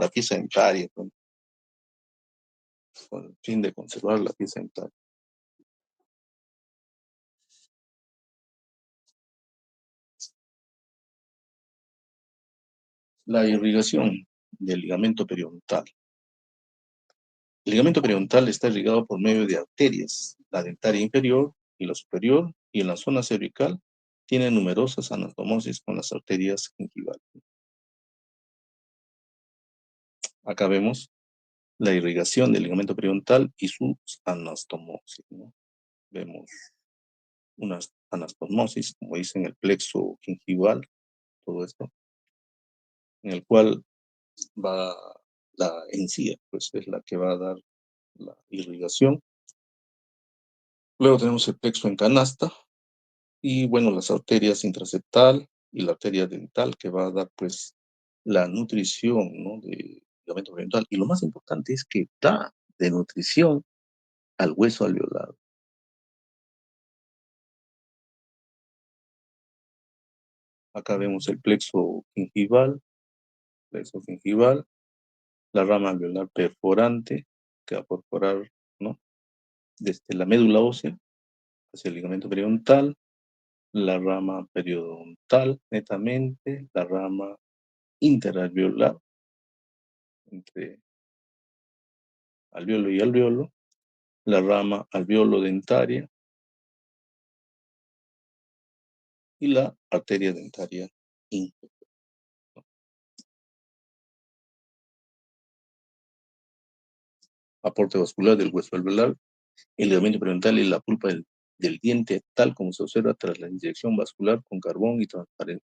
pieza dentaria, con el fin de conservar la pieza dentaria. La irrigación del ligamento periodontal. El ligamento periodontal está irrigado por medio de arterias, la dentaria inferior y la superior, y en la zona cervical tiene numerosas anastomosis con las arterias gingivales. Acá vemos la irrigación del ligamento periodontal y sus anastomosis, ¿no? Vemos unas anastomosis, como dicen, el plexo gingival, todo esto, en el cual va la encía, pues es la que va a dar la irrigación. Luego tenemos el plexo en canasta y, bueno, las arterias intraseptal y la arteria dental, que va a dar, pues, la nutrición, ¿no?, del ligamento periodontal. Y lo más importante es que da de nutrición al hueso alveolar. Acá vemos el plexo gingival, la rama alveolar perforante, que va a perforar, ¿no?, desde la médula ósea hacia el ligamento periodontal, la rama periodontal netamente, la rama interalveolar entre alveolo y alveolo, la rama alveolo-dentaria y la arteria dentaria inferior. Aporte vascular del hueso alveolar, el ligamento periodontal y la pulpa del diente, tal como se observa tras la inyección vascular con carbón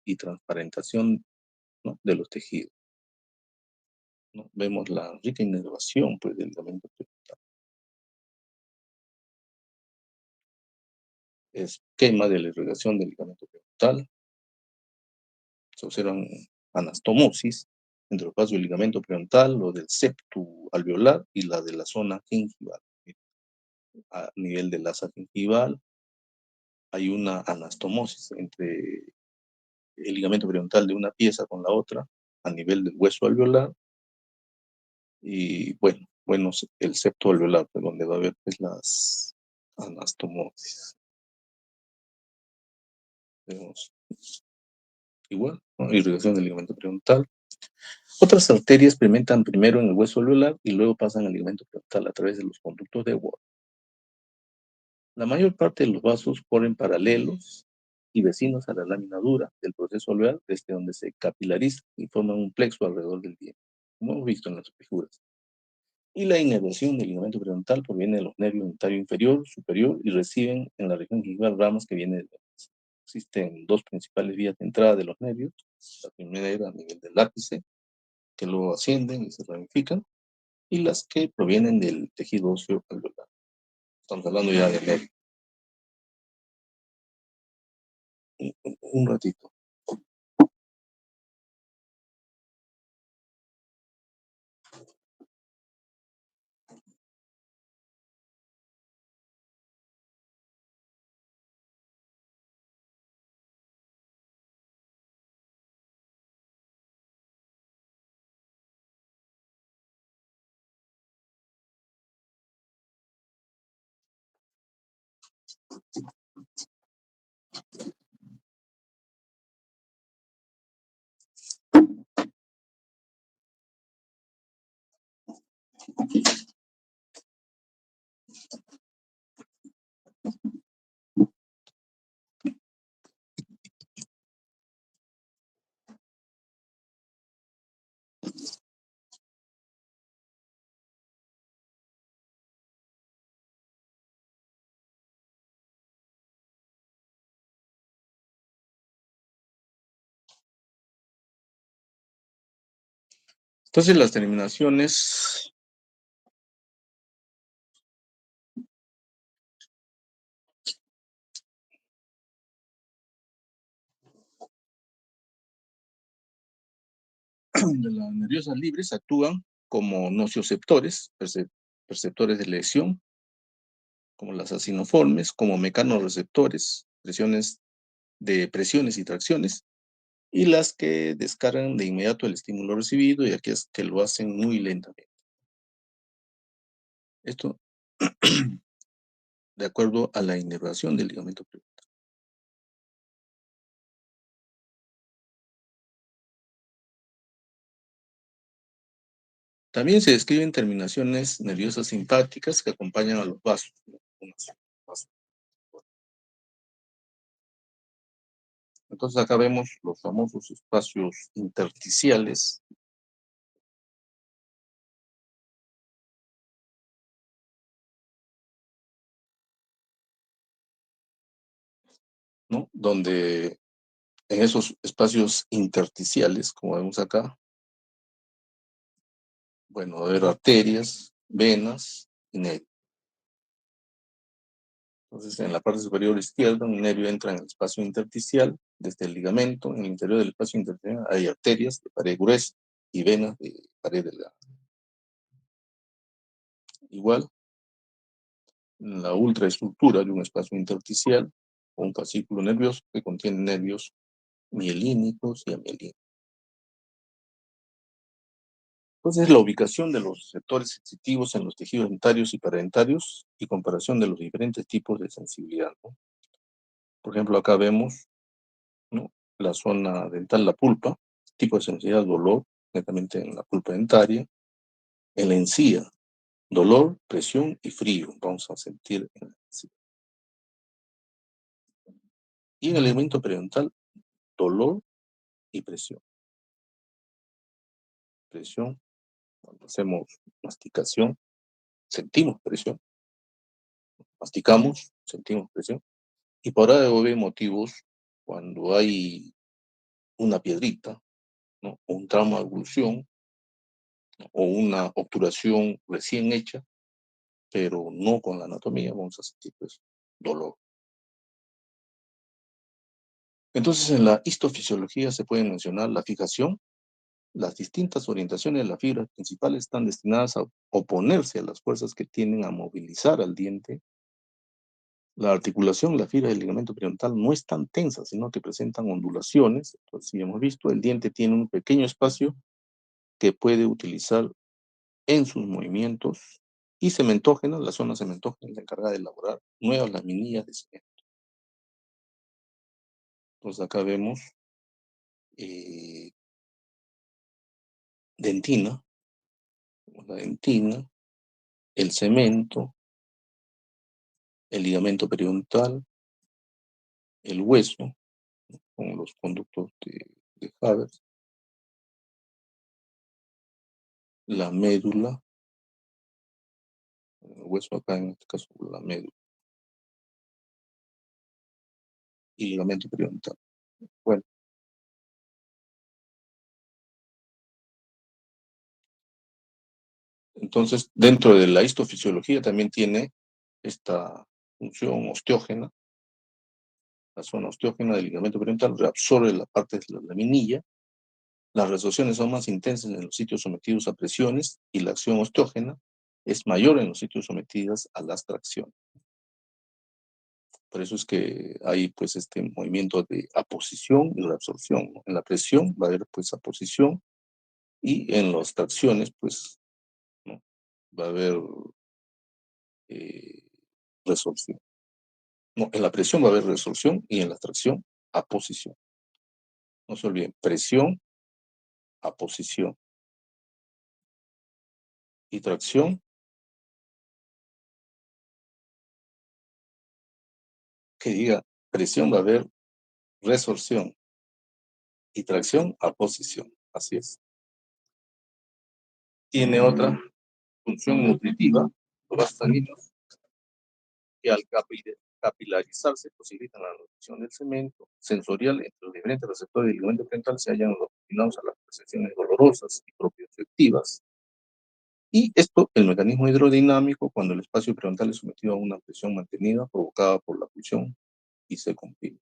y transparentación, ¿no?, de los tejidos, ¿no? Vemos la rica inervación, pues, del ligamento periodontal. Esquema de la irrigación del ligamento periodontal. Se observan anastomosis entre los vasos del ligamento periodontal, lo del septo alveolar y la de la zona gingival. A nivel del asa gingival hay una anastomosis entre el ligamento periodontal de una pieza con la otra a nivel del hueso alveolar y, bueno, el septo alveolar, pues, donde va a haber, pues, las anastomosis. Vemos igual, ¿no?, irrigación del ligamento periodontal. Otras arterias experimentan primero en el hueso alveolar y luego pasan al ligamento periodontal a través de los conductos de Watt. La mayor parte de los vasos corren paralelos y vecinos a la lámina dura del proceso alveolar, desde donde se capilarizan y forman un plexo alrededor del diente, como hemos visto en las figuras. Y la inervación del ligamento periodontal proviene de los nervios dentario inferior, superior, y reciben en la región gingival ramas que vienen de. Existen dos principales vías de entrada de los nervios. La primera era a nivel del ápice, que luego ascienden y se ramifican, y las que provienen del tejido óseo alveolar. Estamos hablando ya de nervios. Un ratito. Entonces las terminaciones de las nerviosas libres actúan como nocioceptores, perceptores de lesión, como las acinoformes, como mecanorreceptores, presiones y tracciones, y las que descargan de inmediato el estímulo recibido y aquellas que lo hacen muy lentamente. Esto de acuerdo a la inervación del ligamento premotor. También se describen terminaciones nerviosas simpáticas que acompañan a los vasos, ¿no? Vasos. Entonces acá vemos los famosos espacios intersticiales, ¿no? Donde en esos espacios intersticiales, como vemos acá, bueno, va a haber arterias, venas y nervios. Entonces, en la parte superior izquierda, un nervio entra en el espacio intersticial, desde el ligamento, en el interior del espacio intersticial hay arterias de pared gruesa y venas de pared delgada. Igual, la ultraestructura de un espacio intersticial o un fascículo nervioso que contiene nervios mielínicos y amielínicos. Entonces, la ubicación de los receptores sensitivos en los tejidos dentarios y paradentarios y comparación de los diferentes tipos de sensibilidad, ¿no? Por ejemplo, acá vemos, ¿no? La zona dental, la pulpa, tipo de sensibilidad, dolor, netamente en la pulpa dentaria, en la encía, dolor, presión y frío, vamos a sentir en la encía. Y en el elemento periodontal, dolor y presión. Presión, cuando hacemos masticación, sentimos presión, masticamos, sentimos presión. Y por ahí motivos, cuando hay una piedrita, ¿no? O un trauma de evolución, ¿no? O una obturación recién hecha, pero no con la anatomía, vamos a sentir pues dolor. Entonces, en la histofisiología se puede mencionar la fijación. Las distintas orientaciones de las fibras principales están destinadas a oponerse a las fuerzas que tienden a movilizar al diente. La articulación, la fibra del ligamento periodontal no es tan tensa, sino que presentan ondulaciones. Entonces, si hemos visto, el diente tiene un pequeño espacio que puede utilizar en sus movimientos y cementógena, la zona cementógena es la encargada de elaborar nuevas laminillas de cemento. Entonces acá vemos eh, dentina, la dentina, el cemento, el ligamento periodontal, el hueso, con los conductos de Haber, la médula, el hueso acá en este caso la médula, y ligamento periodontal. Bueno, entonces dentro de la histofisiología también tiene esta función osteógena. La zona osteógena del ligamento periodontal reabsorbe la parte de la laminilla. Las resorciones son más intensas en los sitios sometidos a presiones y la acción osteógena es mayor en los sitios sometidos a las tracciones. Por eso es que hay pues este movimiento de aposición y reabsorción, ¿no? En la presión va a haber pues aposición y en las tracciones pues, ¿no? Va a haber eh, resorción. No, en la presión va a haber resorción y en la tracción, aposición. No se olviden, presión, aposición y tracción, que diga presión va a haber resorción y tracción, aposición. Así es. Tiene otra función nutritiva, los vasos sanguíneos, que al capilarizarse posibilitan la nutrición del cemento sensorial entre los diferentes receptores del ligamento parental se hallan los destinados a las percepciones dolorosas y propioceptivas. Y esto, el mecanismo hidrodinámico, cuando el espacio periodontal es sometido a una presión mantenida provocada por la pulsión y se comprime.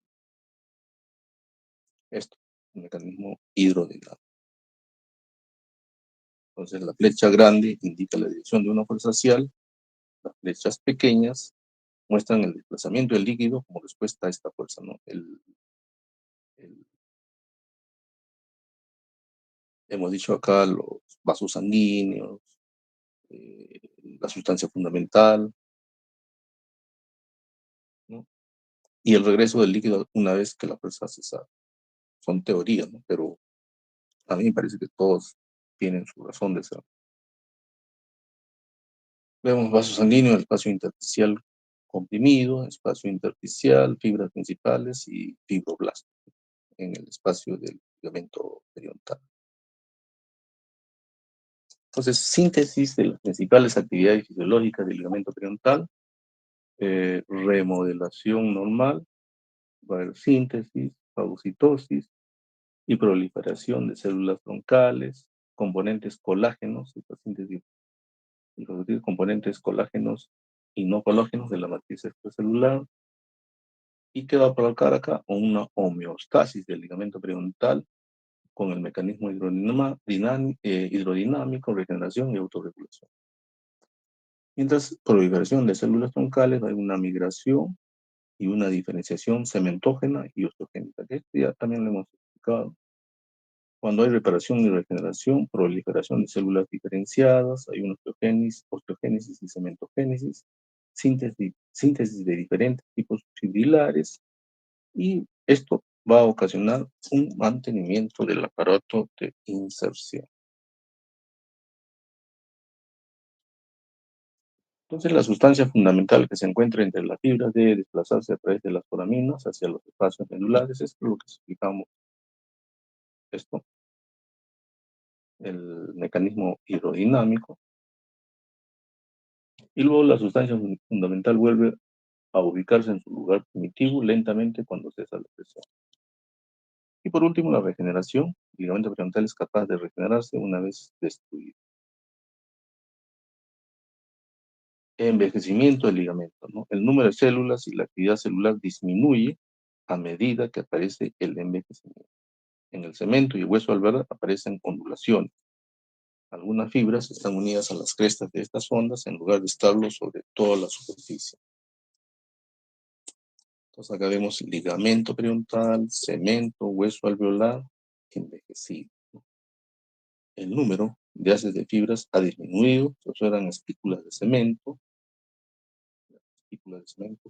Esto, el mecanismo hidrodinámico. Entonces, la flecha grande indica la dirección de una fuerza axial, las flechas pequeñas muestran el desplazamiento del líquido como respuesta a esta fuerza, ¿no? El- hemos dicho acá los vasos sanguíneos, eh, la sustancia fundamental, ¿no? Y el regreso del líquido una vez que la fuerza ha cesado. Son teorías, ¿no? Pero a mí me parece que todos tienen su razón de ser. Vemos vaso sanguíneo, el espacio intersticial comprimido, espacio intersticial, fibras principales y fibroblastos en el espacio del ligamento periodontal. Entonces, síntesis de las principales actividades fisiológicas del ligamento periodontal, remodelación normal, va a haber síntesis, fagocitosis y proliferación de células troncales, componentes colágenos, esta síntesis y producir componentes colágenos y no colágenos de la matriz extracelular, y que va a provocar acá una homeostasis del ligamento periodontal con el mecanismo hidrodinámico, regeneración y autorregulación. Mientras proliferación de células troncales, hay una migración y una diferenciación cementógena y osteogénica, que esto ya también lo hemos explicado. Cuando hay reparación y regeneración, proliferación de células diferenciadas, hay una osteogénesis y cementogénesis, síntesis de diferentes tipos fibrilares, y esto va a ocasionar un mantenimiento del aparato de inserción. Entonces, la sustancia fundamental que se encuentra entre las fibras debe desplazarse a través de las foraminas hacia los espacios medulares. Esto es lo que explicamos, esto, el mecanismo hidrodinámico. Y luego la sustancia fundamental vuelve a ubicarse en su lugar primitivo lentamente cuando cesa la presión. Y por último, la regeneración. El ligamento periodontal es capaz de regenerarse una vez destruido. Envejecimiento del ligamento, ¿no? El número de células y la actividad celular disminuye a medida que aparece el envejecimiento. En el cemento y el hueso alveolar aparecen ondulaciones. Algunas fibras están unidas a las crestas de estas ondas en lugar de estarlo sobre toda la superficie. Entonces acá vemos ligamento periodontal, cemento, hueso alveolar, envejecido. El número de haces de fibras ha disminuido, se observan espículas de cemento,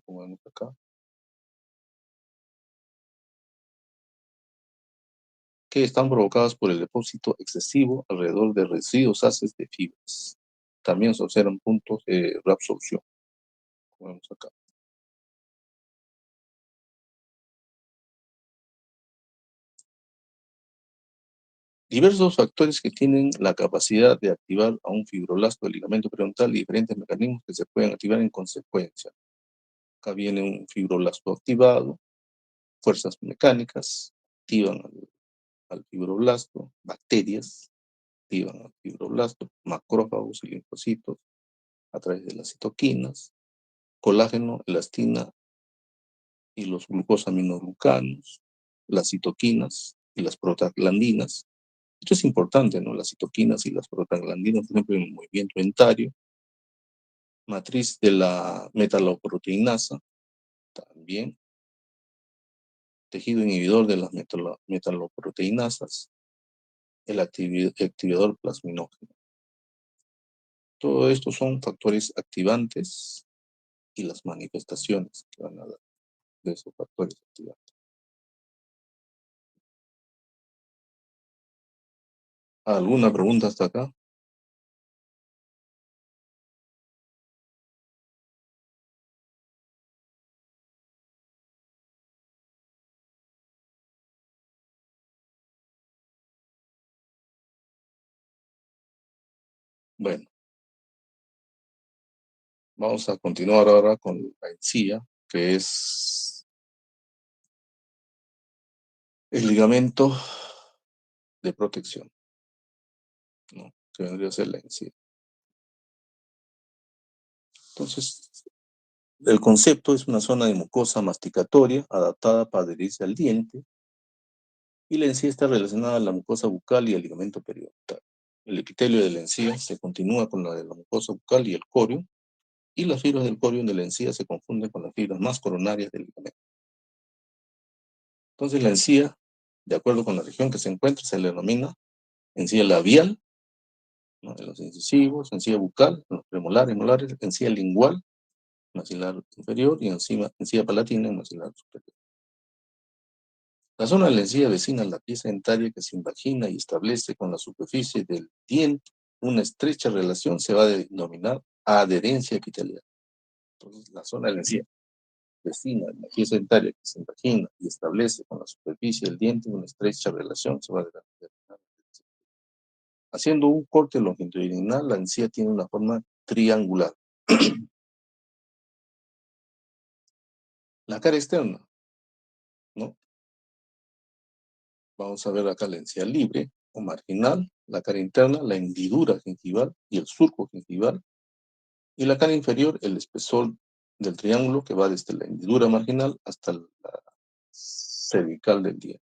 como vemos acá, que están provocadas por el depósito excesivo alrededor de residuos haces de fibras. También se observan puntos de reabsorción, como vemos acá. Diversos factores que tienen la capacidad de activar a un fibroblasto del ligamento periodontal y diferentes mecanismos que se pueden activar en consecuencia. Acá viene un fibroblasto activado, fuerzas mecánicas activan al fibroblasto, bacterias activan al fibroblasto, macrófagos y linfocitos a través de las citoquinas, colágeno, elastina y los glucosaminoglucanos, las citoquinas y las prostaglandinas. Esto es importante, ¿no? Las citoquinas y las prostaglandinas, por ejemplo, en el movimiento dentario, matriz de la metaloproteinasa, también tejido inhibidor de las metaloproteinasas, el activador plasminógeno. Todo esto son factores activantes y las manifestaciones que van a dar. de esos factores activantes. ¿Alguna pregunta hasta acá? Bueno, vamos a continuar ahora con la encía, que es el ligamento de protección, ¿no? Que vendría a ser la encía. Entonces, el concepto es una zona de mucosa masticatoria adaptada para adherirse al diente, y la encía está relacionada a la mucosa bucal y al ligamento periodontal. El epitelio de la encía se continúa con la de la mucosa bucal y el corium, y las fibras del corium de la encía se confunden con las fibras más coronarias del ligamento. Entonces, la encía, de acuerdo con la región que se encuentra, se le denomina encía labial, ¿no?, en los incisivos, encía bucal, en los premolares, molares, encía lingual, maxilar inferior, y encía palatina, en maxilar superior. La zona de la encía vecina a la pieza dentaria que se invagina y establece con la superficie del diente una estrecha relación se va a denominar adherencia epitelial. Entonces, la zona de la encía vecina a la pieza dentaria que se invagina y establece con la superficie del diente una estrecha relación se va a denominar adherencia. Haciendo un corte longitudinal, la encía tiene una forma triangular. La cara externa, ¿no? Vamos a ver acá la encía libre o marginal, la cara interna, la hendidura gingival y el surco gingival, y la cara inferior, el espesor del triángulo que va desde la hendidura marginal hasta la cervical del diente.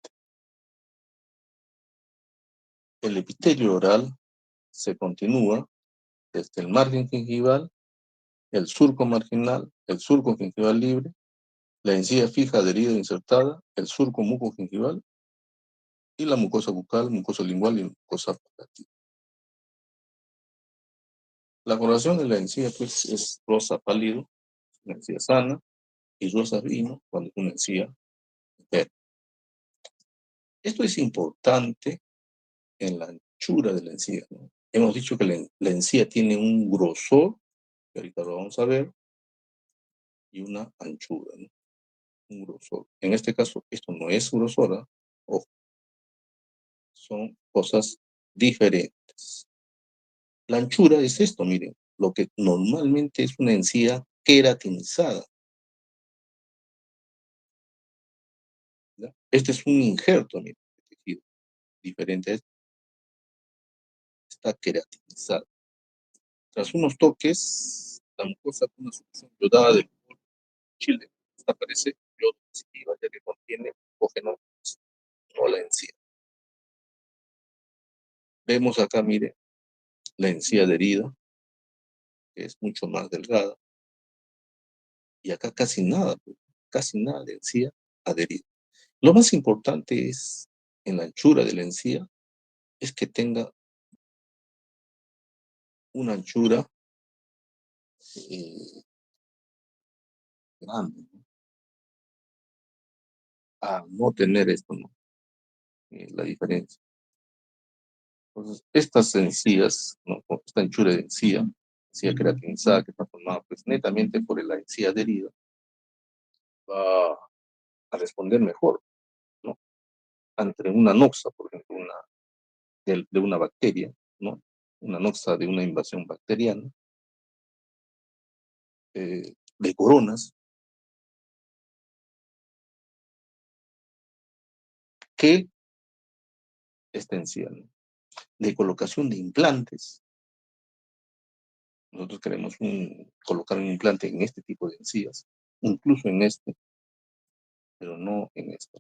El epitelio oral se continúa desde el margen gingival, el surco marginal, el surco gingival libre, la encía fija adherida e insertada, el surco mucogingival y la mucosa bucal, mucosa lingual y mucosa palatina. La coloración de la encía, pues, es rosa pálido, una encía sana, y rosa vino cuando es una encía verde. Esto es importante en la anchura de la encía, ¿no? Hemos dicho que la encía tiene un grosor, que ahorita lo vamos a ver, y una anchura, ¿no? Un grosor. En este caso, esto no es grosora, ojo, son cosas diferentes. La anchura es esto, miren, lo que normalmente es una encía queratinizada, ¿ya? Este es un injerto, miren, de tejido, diferente a este, está queratinizado. Tras unos toques, la mucosa con una solución yodada de chile. Esta parece yodo positiva, ya que contiene glucógeno, no la encía. Vemos acá, mire, la encía adherida, que es mucho más delgada, y acá casi nada de encía adherida. Lo más importante es, en la anchura de la encía, es que tenga una anchura eh, grande, ¿no? A no tener esto, ¿no? La diferencia. Entonces, estas encías, ¿no?, con esta anchura de encía queratinizada, que está formada pues netamente por la encía adherida, va a responder mejor, ¿no?, ante una noxa, por ejemplo, de una bacteria, ¿no?, una noxa de una invasión bacteriana, de coronas, que esta encía, ¿no?, de colocación de implantes. Nosotros queremos colocar un implante en este tipo de encías, incluso en este, pero no en este.